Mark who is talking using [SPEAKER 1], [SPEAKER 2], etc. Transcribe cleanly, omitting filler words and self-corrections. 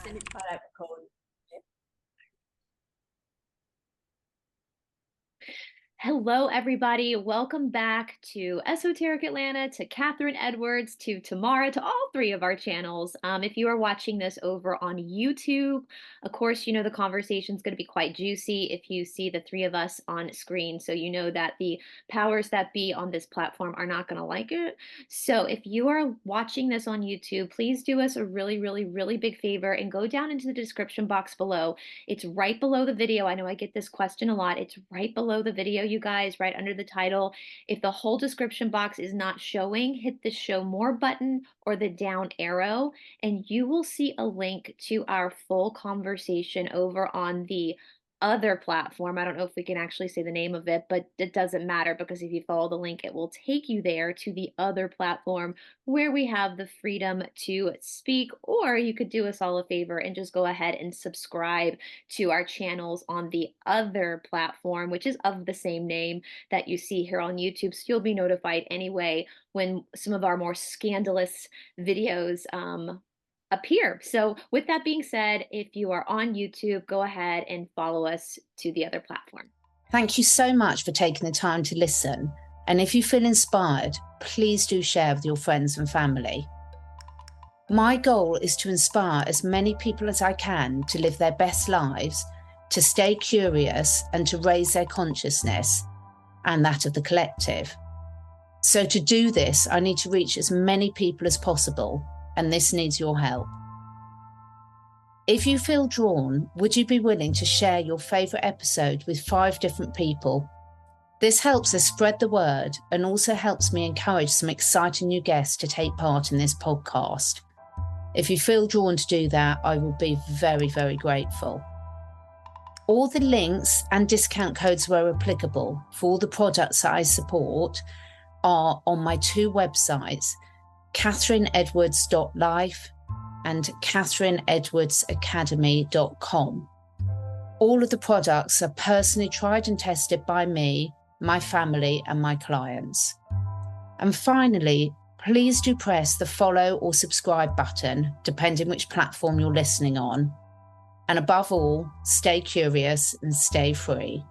[SPEAKER 1] Send it out code. Hello, everybody. Welcome back to Esoteric Atlanta, to Catherine Edwards, to Teymara, to all three of our channels. If you are watching this over on YouTube, of course, you know the conversation is going to be quite juicy if you see the three of us on screen. So you know that the powers that be on this platform are not going to like it. So if you are watching this on YouTube, please do us a really, really, really big favor and go down into the description box below. It's right below the video. I know I get this question a lot. It's right below the video, you guys, right under the title. If the whole description box is not showing, hit the show more button or the down arrow, and you will see a link to our full conversation over on the other platform. I don't know if we can actually say the name of it, but it doesn't matter because if you follow the link, it will take you there to the other platform where we have the freedom to speak. Or you could do us all a favor and just go ahead and subscribe to our channels on the other platform, which is of the same name that you see here on YouTube. So you'll be notified anyway when some of our more scandalous videos appear. So with that being said, if you are on YouTube, go ahead and follow us to the other platform.
[SPEAKER 2] Thank you so much for taking the time to listen. And if you feel inspired, please do share with your friends and family. My goal is to inspire as many people as I can to live their best lives, to stay curious and to raise their consciousness and that of the collective. So to do this, I need to reach as many people as possible, and this needs your help. If you feel drawn, would you be willing to share your favourite episode with 5 different people? This helps us spread the word and also helps me encourage some exciting new guests to take part in this podcast. If you feel drawn to do that, I will be very, very grateful. All the links and discount codes where applicable for all the products that I support are on my 2 websites, CatherineEdwards.life and CatherineEdwardsAcademy.com. All of the products are personally tried and tested by me, my family, and my clients. And finally, please do press the follow or subscribe button, depending which platform you're listening on. And above all, stay curious and stay free.